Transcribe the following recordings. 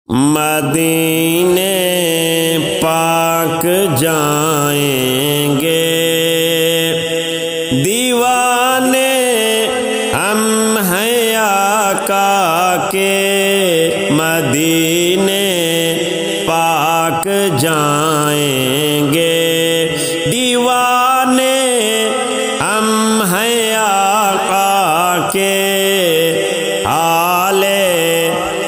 مدینے پاک جائیں گے، دیوانے ہم ہیں آقا کے، مدینے پاک جائیں گے، دیوانے ہم ہیں آقا کے، حال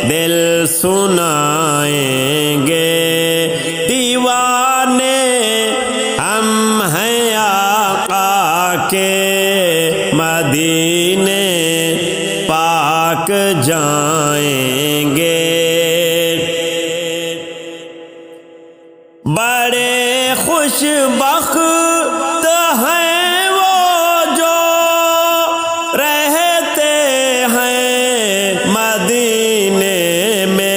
دل سنائیں گے، دیوانے ہم ہیں آقا کے، مدینے پاک جائیں گے۔ بڑے خوش بخت ہیں وہ جو رہتے ہیں مدینے میں،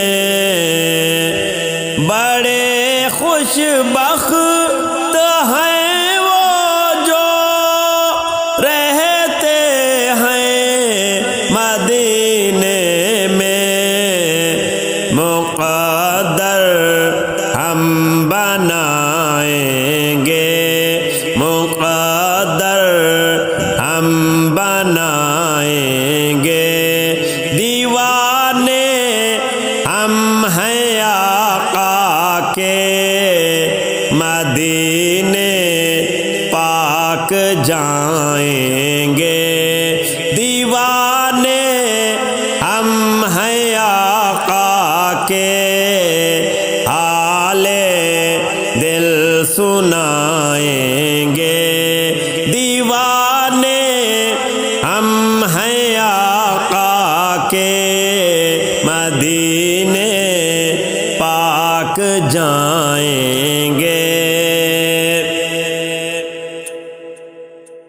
بڑے خوش بخت ہیں وہ جو رہتے ہیں مدینے میں، مقدر ہم بنائیں گے، مقدر ہم بنائیں گے، دیوانے ہم ہیں آقا کے، مدینے پاک جائیں گے، دیوانے ہم ہیں آقا کے، حال دل سنائیں گے، دیوانے ہم ہیں آقا کے، مدینے پاک جائیں گے۔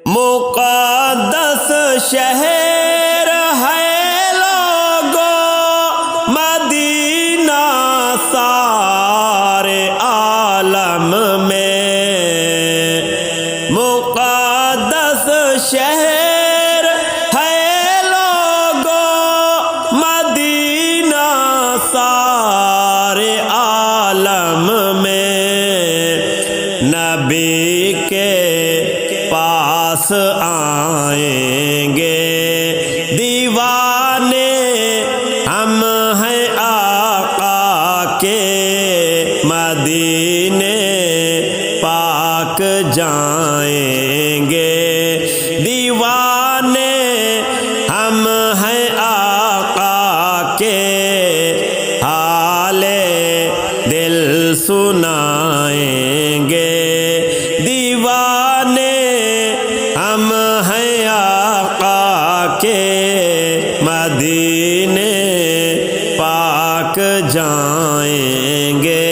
مقدس شہر ہے لوگو مدینہ سارے عالم میں، مقدس شہر ہے لوگو مدینہ سارے عالم میں، نبی کے پاس آئیں گے، دیوانے ہم ہیں آقا کے، مدینے پاک جائیں گے، دیوانے ہم ہیں آقا کے، حال دل سنائیں گے، دیوانے ہم ہیں آقا کے، مدینے پاک جائیں گے۔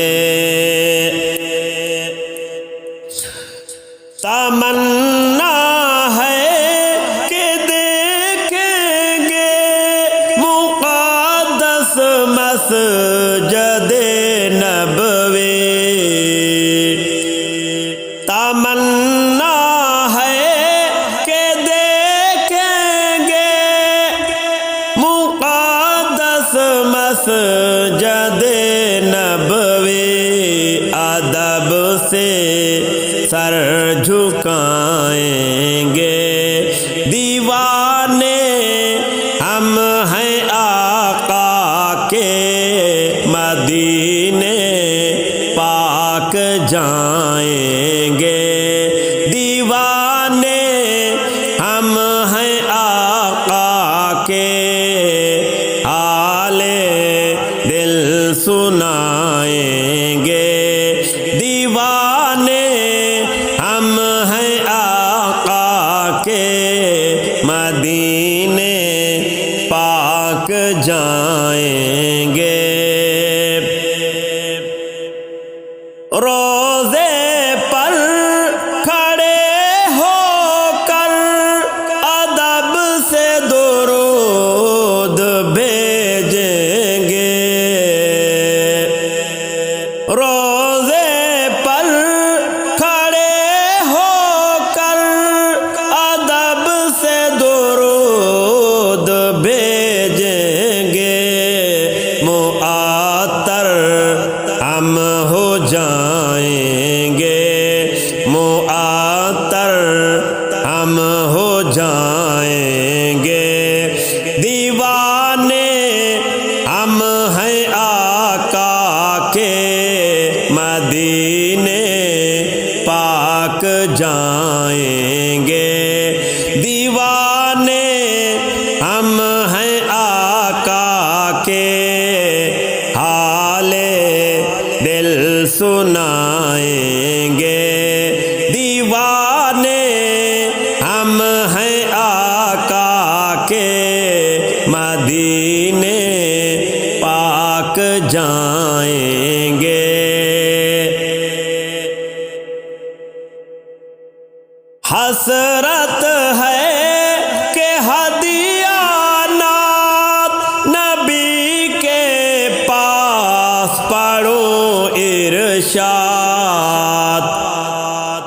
تمنا ہے کہ دیکھیں گے مقدس مسجد نبوی، تمنا ہے کہ دیکھیں گے مقدس مسجد نبوی، ادب سے سر جھکائیں گے، دیوانے ہم ہیں آقا کے، مدینے پاک جائیں گے، دیوانے ہم ہیں آقا کے، حال دل سنائیں گے، دیوانے ہم ہیں آقا کے، مدینے پاک جائیں گے۔ روزے حال دل سنائیں گے دیوانے ہم ہیں آقا کے مدینے پاک جائیں گے حسرت ہے کہ ہدیانات نبی کے پاس پڑھو ارشاد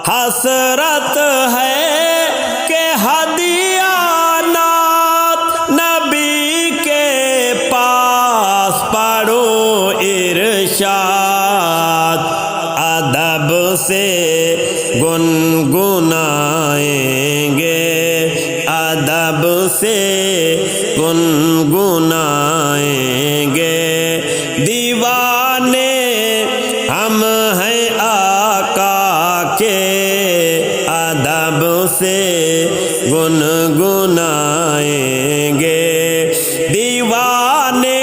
حسرت ہے کہ ہدیانات نبی کے پاس پڑھو ارشاد ادب سے گنگنائیں گے ادب سے گنگنائیں گے دیوانے ہم ہیں آقا کے ادب سے گنگنائیں گے دیوانے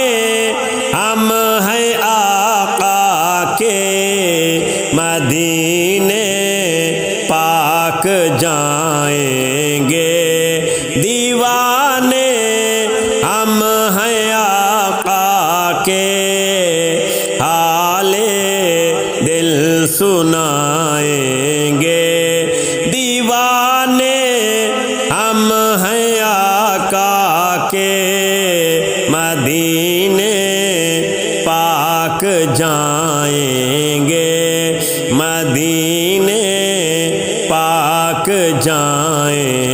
ہم ہیں آقا کے مدینے پاک جائیں گے دیوانے ہم ہیں آقا کے حال دل سنائیں گے دیوانے ہم ہیں آقا کے مدینے پاک جائیں گے مدینے پاک جائیں